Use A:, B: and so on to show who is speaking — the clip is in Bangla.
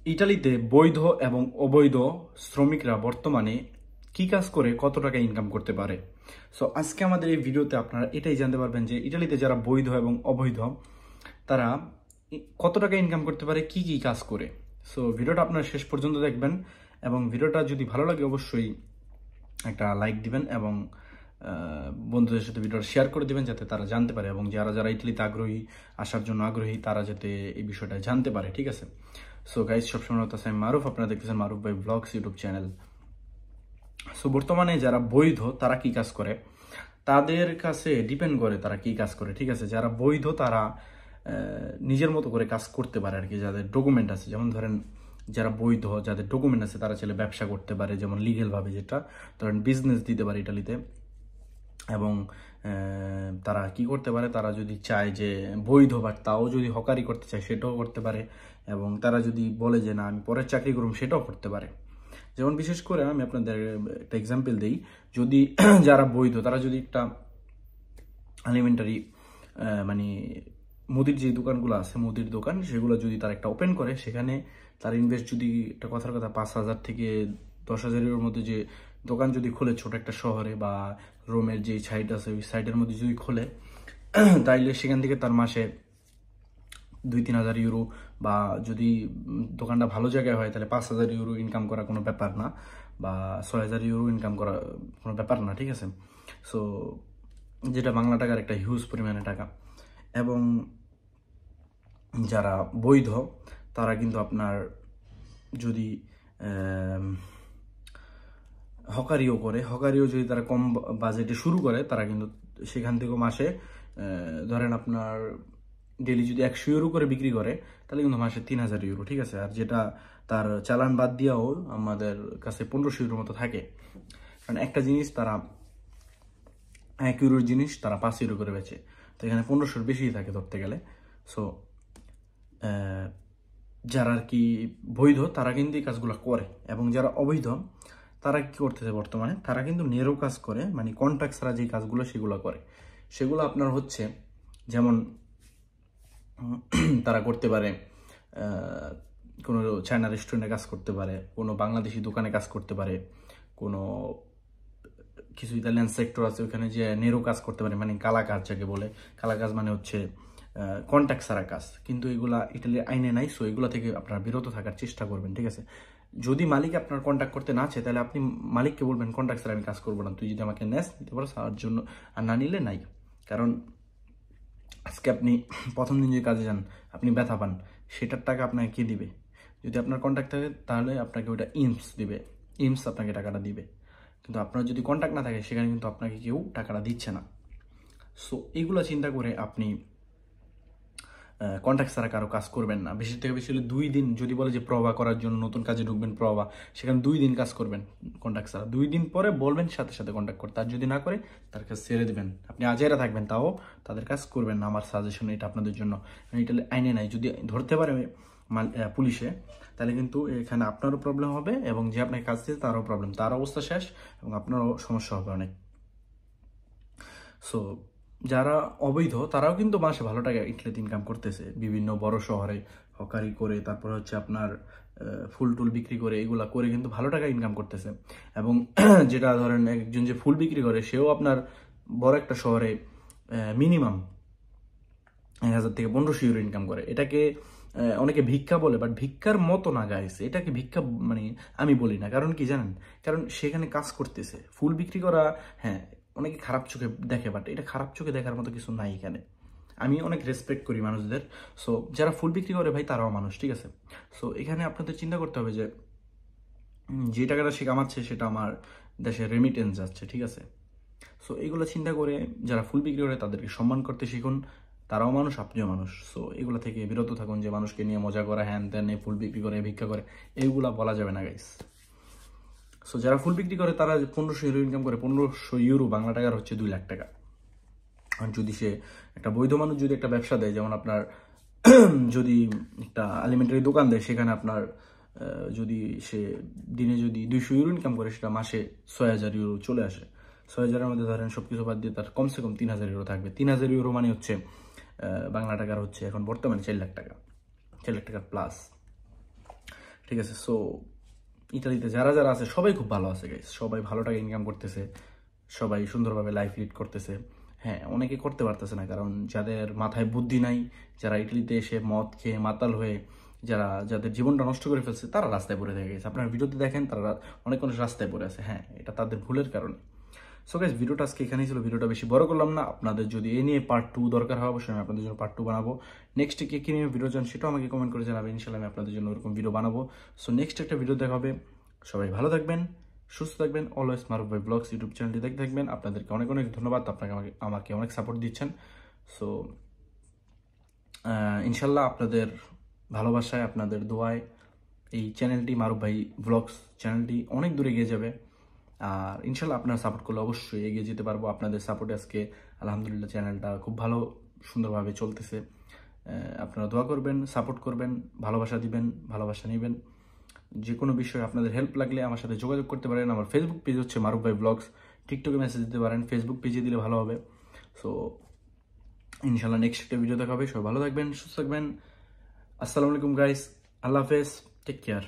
A: ইটালিতে বৈধ এবং অবৈধ শ্রমিকরা বর্তমানে কি কাজ করে কত টাকা ইনকাম করতে পারে। সো আজকে আমাদের এই ভিডিওতে আপনারা এটাই জানতে পারবেন যে ইটালিতে যারা বৈধ এবং অবৈধ তারা কত টাকা ইনকাম করতে পারে, কি কি কাজ করে। সো ভিডিওটা আপনারা শেষ পর্যন্ত দেখবেন এবং ভিডিওটা যদি ভালো লাগে অবশ্যই একটা লাইক দিবেন এবং বন্ধুদের সাথে ভিডিওটা শেয়ার করে দিবেন যাতে তারা জানতে পারে এবং যারা যারা ইটালিতে আগ্রহী, আসার জন্য আগ্রহী, তারা যাতে এই বিষয়টা জানতে পারে। ঠিক আছে। সো গাইজ, সবসময় হচ্ছে আমি মারুফ, আপনারা দেখতেছেন মারুফ ভাই ব্লগস ইউটিউব চ্যানেল। সো বর্তমানে যারা বৈধ তারা কি কাজ করে, তাদের কাছে ডিপেন্ড করে তারা কি কাজ করে। ঠিক আছে। যারা বৈধ তারা নিজের মতো করে কাজ করতে পারে আর কি, যাদের ডকুমেন্ট আছে। যেমন ধরেন যারা বৈধ, যাদের ডকুমেন্ট আছে, তারা চাইলে ব্যবসা করতে পারে, যেমন লিগেলভাবে, যেটা ধরেন বিজনেস দিতে পারে ইটালিতে। এবং তারা কি করতে পারে, তারা যদি চায় যে বৈধ বাট তাও যদি হকারি করতে চায় সেটাও করতে পারে, এবং তারা যদি বলে যে না আমি পরের চাকরি করুম সেটাও করতে পারে। যেমন বিশেষ করে আমি আপনাদের একটা এক্সাম্পল দিই, যদি যারা বৈধ তারা যদি একটা আলিমেন্টারি মানে মুদির যে দোকানগুলো আছে, মুদির দোকান, সেগুলো যদি তারা একটা ওপেন করে, সেখানে তার ইনভেস্ট যদি একটা কথার কথা 5,000 থেকে 10,000-এর মধ্যে যে দোকান যদি খোলে ছোট একটা শহরে বা রোমের যে সাইড আছে ওই সাইডের মধ্যে যদি খোলে, তাইলে সেখান থেকে তার মাসে 2-3,000 ইউরো, বা যদি দোকানটা ভালো জায়গায় হয় তাহলে 5,000 ইউরো ইনকাম করা কোনো ব্যাপার না, বা 6,000 ইউরো ইনকাম করা কোনো ব্যাপার না। ঠিক আছে। সো যেটা বাংলা টাকার একটা হিউজ পরিমাণে টাকা। এবং যারা বৈধ তারা কিন্তু আপনার যদি হকারিও করে, হকারিও যদি তারা কম বাজেটে শুরু করে, তারা কিন্তু সেখান থেকেও মাসে ধরেন আপনার ডেলি যদি 100 ইউরো করে বিক্রি করে, তাহলে কিন্তু মাসে 3,000 ইউরো। ঠিক আছে। আর যেটা তার চালান বাদ দিয়েও আমাদের কাছে 1500 ইউরোর মতো থাকে। কারণ একটা জিনিস তারা 1 ইউরোর জিনিস তারা 5 ইউরো করে বেচে, তো এখানে 1500-র বেশি থাকে ধরতে গেলে। সো যারা আর কি বৈধ তারা কিন্তু এই কাজগুলো করে, এবং যারা অবৈধ তারা কি করতেছে বর্তমানে, তারা কিন্তু নেরো কাজ করে, মানে কন্ট্রাক্ট ছাড়া যে কাজগুলো সেগুলো করে। সেগুলো আপনার হচ্ছে যেমন তারা করতে পারে কোনো চায়না রেস্টুরেন্টে কাজ করতে পারে, কোনো বাংলাদেশি দোকানে কাজ করতে পারে, কোনো কিছু ইতালিয়ান সেক্টর আছে ওখানে যে নেরো কাজ করতে পারে, মানে কালা কাজ যাকে বলে। কালা কাজ মানে হচ্ছে কন্ট্যাক্ট ছাড়া কাজ, কিন্তু এগুলা ইটালির আইনে নাই। সো এগুলো থেকে আপনারা বিরত থাকার চেষ্টা করবেন। ঠিক আছে। যদি মালিক আপনার কন্ট্যাক্ট করতে না চায়, তাহলে আপনি মালিককে বলবেন কন্ট্যাক্ট ছাড়া আমি কাজ করবো না, তুই যদি আমাকে নেস নিতে পারো তার জন্য, আর না নিলে নাই। কারণ আজকে আপনি প্রথম দিন যে কাজে যান, আপনি ব্যথা পান, সেটার টাকা আপনাকে কে দিবে? যদি আপনার কন্ট্যাক্ট থাকে তাহলে আপনাকে ওইটা ইমস দিবে, ইমস আপনাকে টাকাটা দিবে। কিন্তু আপনার যদি কন্ট্যাক্ট না থাকে, সেখানে কিন্তু আপনাকে কেউ টাকাটা দিচ্ছে না। সো এইগুলো চিন্তা করে আপনি কন্ট্যাক্ট ছাড়া কারো কাজ করবেন না। বেশি থেকে বেশি হলে 2 দিন, যদি বলে যে প্রভা করার জন্য নতুন কাজে ঢুকবেন প্রভা, সেখানে 2 দিন কাজ করবেন কন্ট্যাক্ট ছাড়া। 2 দিন পরে বলবেন সাথে সাথে কন্ট্যাক্ট করতে, আর যদি না করে তার কাজ ছেড়ে দেবেন। আপনি আজেরা থাকবেন, তাও তাদের কাজ করবেন না। আমার সাজেশন এটা আপনাদের জন্য। এটা আইনে নাই, যদি ধরতে পারে পুলিশে, তাহলে কিন্তু এখানে আপনারও প্রবলেম হবে, এবং যে আপনাকে কাজ দিয়েছে তারও প্রবলেম, তার অবস্থা শেষ, এবং আপনারও সমস্যা হবে অনেক। সো যারা অবৈধ তারাও কিন্তু মাসে ভালো টাকা ইটালিতে ইনকাম করতেছে, বিভিন্ন বড় শহরে হকারি করে, তারপর হচ্ছে আপনার ফুল টুল বিক্রি করে, এগুলা করে কিন্তু ভালো টাকা ইনকাম করতেছে। এবং যেটা ধরেন একজন যে ফুল বিক্রি করে, সেও আপনার বড় একটা শহরে মিনিমাম 1,000 থেকে 1,500 ইউরো ইনকাম করে। এটাকে অনেকে ভিক্ষা বলে, বাট ভিক্ষার মতো না গাইস, এটাকে ভিক্ষা মানে আমি বলি না। কারণ কি জানেন, কারণ সেখানে কাজ করতেছে। ফুল বিক্রি করা, হ্যাঁ অনেকে খারাপ চোখে দেখে, বাট এটা খারাপ চোখে দেখার মতো কিছু নাই এখানে। আমি অনেক রেসপেক্ট করি মানুষদের। সো যারা ফুল বিক্রি করে ভাই, তারাও মানুষ। ঠিক আছে। সো এখানে আপনাদের চিন্তা করতে হবে যে যে টাকাটা সে কামাচ্ছে সেটা আমার দেশে রেমিটেন্স যাচ্ছে। ঠিক আছে। সো এইগুলো চিন্তা করে যারা ফুল বিক্রি করে তাদেরকে সম্মান করতে শিখুন। তারাও মানুষ, আপনিও মানুষ। সো এগুলো থেকে বিরত থাকুন, যে মানুষকে নিয়ে মজা করা, হ্যান ত্যান, ফুল বিক্রি করে, ভিক্ষা করে, এইগুলা বলা যাবে না গাইস। সো যারা ফুল বিক্রি করে তারা 1,500 ইউরো ইনকাম করে। 1,500 ইউরো বাংলা টাকার হচ্ছে 2 লাখ টাকা। আর যদি সে একটা বৈধ মানুষ যদি একটা ব্যবসা দেয়, যেমন আপনার যদি একটা আলিমেন্টারি দোকান দেয়, সেখানে আপনার যদি সে দিনে যদি 200 ইউরো ইনকাম করে, সেটা মাসে 6,000 ইউরো চলে আসে। 6,000-এর মধ্যে ধরেন সবকিছু বাদ দিয়ে তার কমসে কম 3,000 ইউরো থাকবে। 3,000 ইউরো মানে হচ্ছে বাংলা টাকার হচ্ছে এখন বর্তমানে 4 লাখ টাকা, 4 লাখ টাকার প্লাস। ঠিক আছে। সো ইতালিতে যারা যারা আছে সবাই খুব ভালো আছে গাইস, সবাই ভালো টাকা ইনকাম করতেছে, সবাই সুন্দরভাবে লাইফ লিড করতেছে। হ্যাঁ, অনেকে করতে পারতেছে না, কারণ যাদের মাথায় বুদ্ধি নাই, যারা ইটালিতে এসে মদ খেয়ে মাতাল হয়ে যাদের জীবনটা নষ্ট করে ফেলছে, তারা রাস্তায় পড়ে থেকে গেছে। আপনার ভিডিওতে দেখেন তারা অনেক মানুষ রাস্তায় পড়ে আছে। হ্যাঁ, এটা তাদের ভুলের কারণে। সো গাইস, ভিডিওটা আজকে এখানেই ছিল, ভিডিওটা বেশি বড় করলাম না। আপনাদের যদি এ নিয়ে পার্ট 2 দরকার হয়, অবশ্যই আমি আপনাদের জন্য পার্ট 2 বানাবো। নেক্সট কে কি নিয়ে ভিডিও চান সেটাও আমাকে কমেন্ট করে জানাবেন, ইনশাআল্লাহ আমি আপনাদের জন্য ওরকম ভিডিও বানাবো। সো নেক্সট একটা ভিডিও দেখা হবে। সবাই ভালো থাকবেন, সুস্থ থাকবেন। অলওয়েজ মারুফ ভাই ব্লগস ইউটিউব চ্যানেলটি দেখতে থাকবেন। আপনাদেরকে অনেক অনেক ধন্যবাদ, আপনাকে আমাকে অনেক সাপোর্ট দিচ্ছেন। সো ইনশাল্লাহ আপনাদের ভালোবাসায়, আপনাদের দোয়ায় এই চ্যানেলটি, মারুফ ভাই ব্লগস চ্যানেলটি অনেক দূরে এগিয়ে যাবে। আর ইনশাল্লাহ আপনারা সাপোর্ট করলে অবশ্যই এগিয়ে যেতে পারবো। আপনাদের সাপোর্টে আজকে আলহামদুলিল্লাহ চ্যানেলটা খুব ভালো সুন্দরভাবে চলতেছে। আপনারা দোয়া করবেন, সাপোর্ট করবেন, ভালোবাসা দিবেন, ভালোবাসা নেবেন। যে কোনো বিষয়ে আপনাদের হেল্প লাগলে আমার সাথে যোগাযোগ করতে পারেন। আমার ফেসবুক পেজ হচ্ছে মারুফ ভাই ব্লগস, টিকটকে মেসেজ দিতে পারেন, ফেসবুক পেজে দিলে ভালো হবে। সো ইনশাল্লাহ নেক্সট একটা ভিডিও দেখা হবে। সবাই ভালো থাকবেন, সুস্থ থাকবেন। আসসালামু আলাইকুম গাইস, আল্লাহ হাফেজ, টেক কেয়ার।